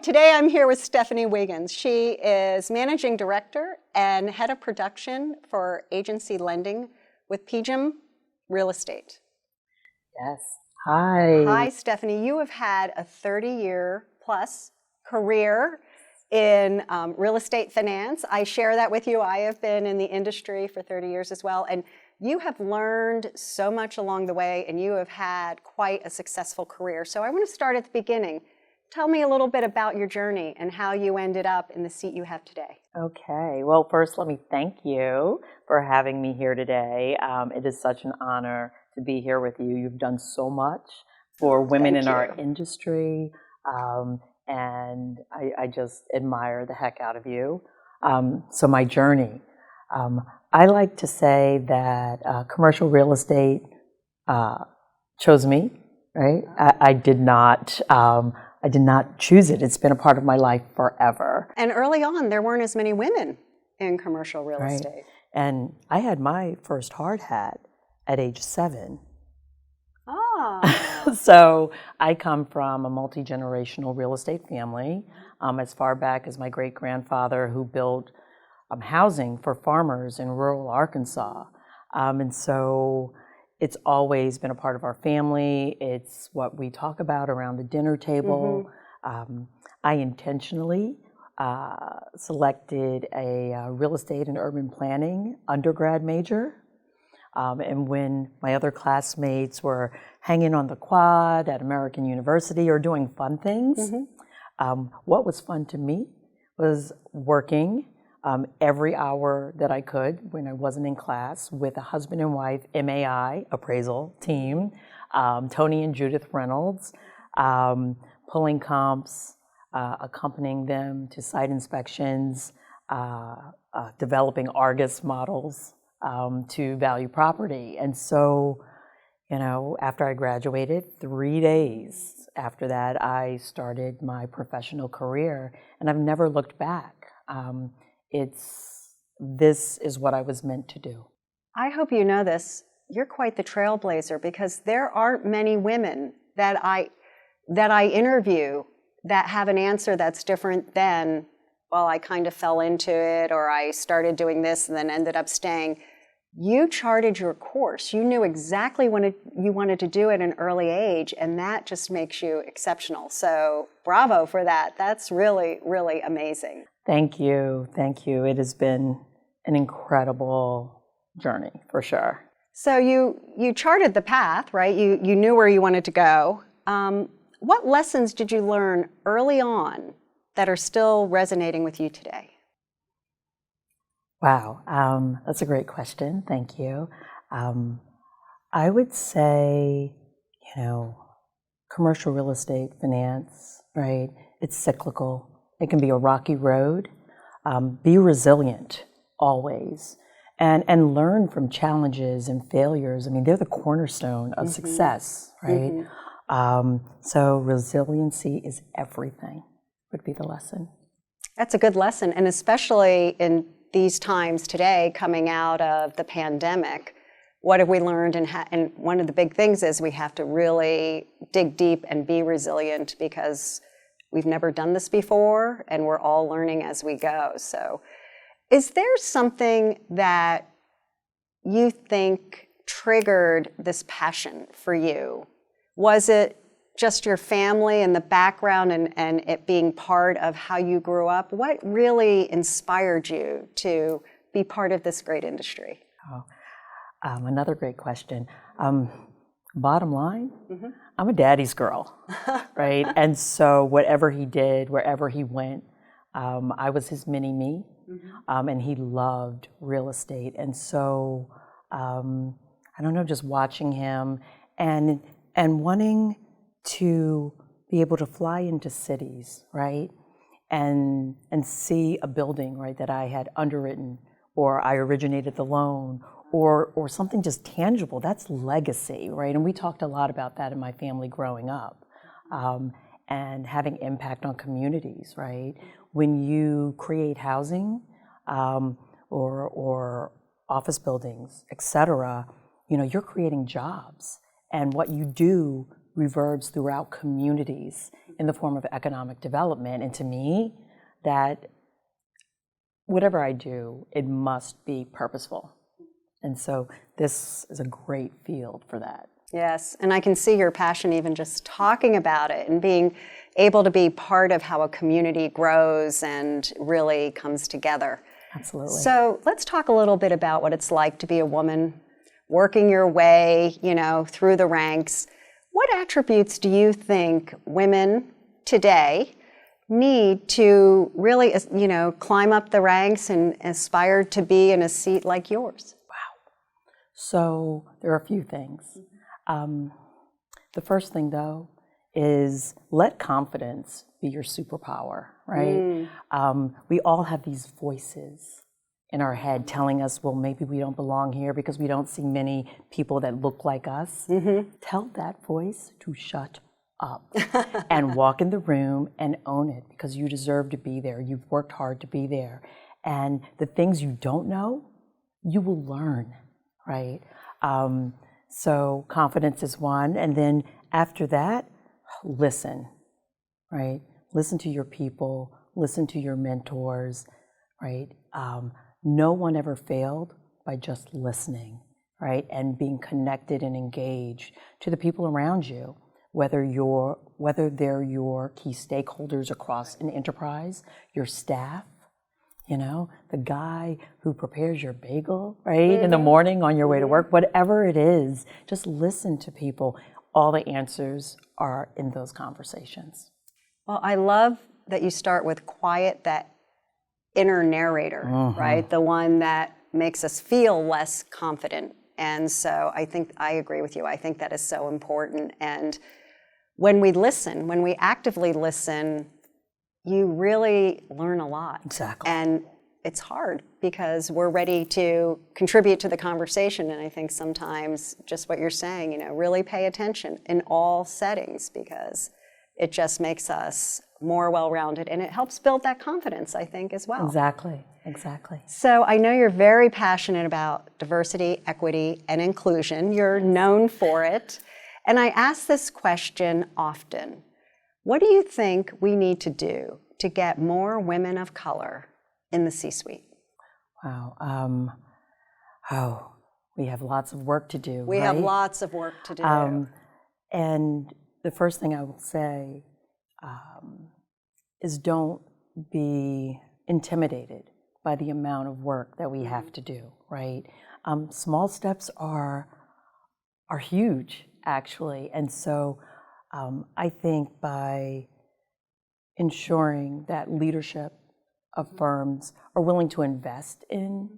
today I'm here with Stephanie Wiggins. She is Managing Director and Head of Production for Agency Lending with PGIM Real Estate. Yes. Hi. Hi, Stephanie. You have had a 30-year plus career in real estate finance. I share that with you. I have been in the industry for 30 years as well. And you have learned so much along the way, and you have had quite a successful career. So I want to start at the beginning. Tell me a little bit about your journey and how you ended up in the seat you have today. Okay. Well, first, let me thank you for having me here today. It is such an honor to be here with you. You've done so much for women in our industry, and I just admire the heck out of you. So my journey, I like to say that commercial real estate chose me, right? I did not choose it. It's been a part of my life forever. And early on, there weren't as many women in commercial real estate. And I had my first hard hat at age 7. Ah. So I come from a multi-generational real estate family, as far back as my great-grandfather, who built housing for farmers in rural Arkansas. And so it's always been a part of our family. It's what we talk about around the dinner table. I intentionally selected a real estate and urban planning undergrad major. And when my other classmates were hanging on the quad at American University or doing fun things, what was fun to me was working every hour that I could when I wasn't in class with a husband and wife MAI appraisal team, Tony and Judith Reynolds, pulling comps, accompanying them to site inspections, developing Argus models to value property. And so, you know, after I graduated, 3 days after that, I started my professional career, and I've never looked back. This is what I was meant to do. I hope you know this. You're quite the trailblazer, because there aren't many women that I interview that have an answer that's different than, well, I kind of fell into it, or I started doing this and then ended up staying. You charted your course. You knew exactly when you wanted to do at an early age, and that just makes you exceptional. So bravo for that. That's really, really amazing. Thank you. Thank you. It has been an incredible journey, for sure. So you charted the path, right? You knew where you wanted to go. What lessons did you learn early on that are still resonating with you today? Wow, that's a great question. Thank you. I would say, you know, commercial real estate finance, right? It's cyclical. It can be a rocky road. Be resilient always, and learn from challenges and failures. I mean, they're the cornerstone of success, right? So resiliency is everything, would be the lesson. That's a good lesson, and especially in these times today, coming out of the pandemic, what have we learned? And one of the big things is we have to really dig deep and be resilient, because we've never done this before, and we're all learning as we go. So is there something that you think triggered this passion for you? Was it just your family and the background and it being part of how you grew up? What really inspired you to be part of this great industry? Another great question. Bottom line, I'm a daddy's girl, right? And so whatever he did, wherever he went, I was his mini-me, and he loved real estate. And so, I don't know, just watching him and wanting to be able to fly into cities, right? And see a building, right, that I had underwritten, or I originated the loan, or something just tangible. That's legacy, right? And we talked a lot about that in my family growing up, and having impact on communities, right? When you create housing, or office buildings, et cetera, you know, you're creating jobs, and what you do reverbs throughout communities in the form of economic development. And to me, that whatever I do, it must be purposeful. And so this is a great field for that. Yes, and I can see your passion even just talking about it and being able to be part of how a community grows and really comes together. Absolutely. So let's talk a little bit about what it's like to be a woman working your way, through the ranks. What attributes do you think women today need to really, climb up the ranks and aspire to be in a seat like yours? So there are a few things. The first thing, though, is let confidence be your superpower, right? We all have these voices in our head telling us, well, maybe we don't belong here because we don't see many people that look like us. Tell that voice to shut up and walk in the room and own it, because you deserve to be there. You've worked hard to be there. And the things you don't know, you will learn, right? So confidence is one. And then after that, listen, right? Listen to your people, listen to your mentors, right? No one ever failed by just listening, right? And being connected and engaged to the people around you, whether they're your key stakeholders across an enterprise, your staff, the guy who prepares your bagel, right, in the morning on your way to work, whatever it is, just listen to people. All the answers are in those conversations. Well, I love that you start with quiet, that inner narrator, right? The one that makes us feel less confident. And so I think I agree with you. I think that is so important. And when we listen, when we actively listen, you really learn a lot. Exactly. And it's hard because we're ready to contribute to the conversation. And I think sometimes just what you're saying, really pay attention in all settings, because it just makes us more well-rounded and it helps build that confidence, I think, as well. Exactly. So I know you're very passionate about diversity, equity, and inclusion. You're known for it. And I ask this question often. What do you think we need to do to get more women of color in the C-suite? Wow. We have lots of work to do. We have lots of work to do. And the first thing I will say is don't be intimidated by the amount of work that we have to do, right? Small steps are huge, actually. And so I think by ensuring that leadership of firms are willing to invest in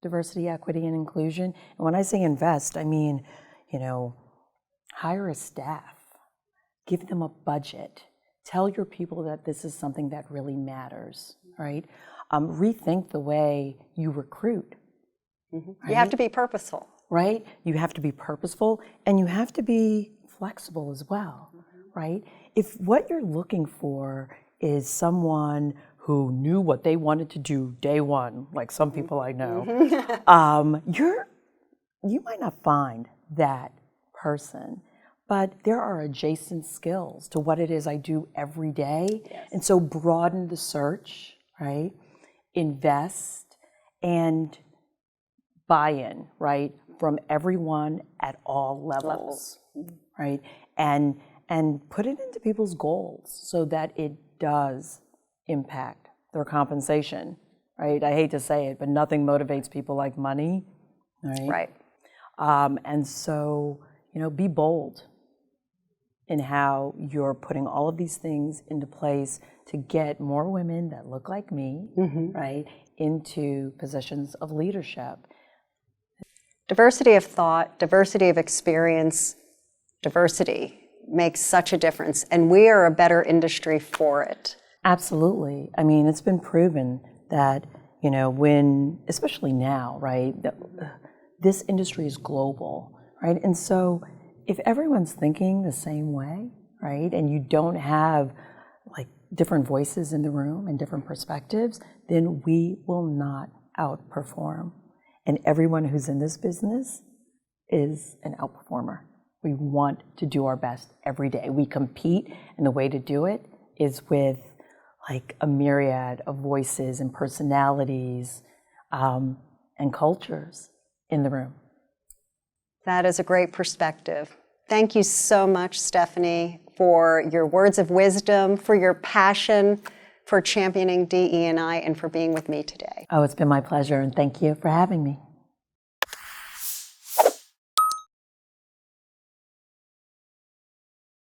diversity, equity, and inclusion. And when I say invest, I mean, hire a staff, give them a budget, tell your people that this is something that really matters, right? Rethink the way you recruit. Right? You have to be purposeful. Right? You have to be purposeful, and you have to be flexible as well, right? If what you're looking for is someone who knew what they wanted to do day one, like some people I know, you might not find that person, but there are adjacent skills to what it is I do every day. Yes. And so broaden the search, right? Invest and buy-in, right? From everyone at all levels. Right? And put it into people's goals so that it does impact their compensation, right? I hate to say it, but nothing motivates people like money, right? Right. And so, be bold in how you're putting all of these things into place to get more women that look like me, right, into positions of leadership. Diversity of thought, diversity of experience, diversity makes such a difference, and we are a better industry for it. Absolutely. I mean, it's been proven that, when, especially now, right, this industry is global, right? And so if everyone's thinking the same way, right, and you don't have different voices in the room and different perspectives, then we will not outperform. And everyone who's in this business is an outperformer. We want to do our best every day. We compete, and the way to do it is with like a myriad of voices and personalities and cultures in the room. That is a great perspective. Thank you so much, Stephanie, for your words of wisdom, for your passion for championing DE&I, and for being with me today. Oh, it's been my pleasure, and thank you for having me.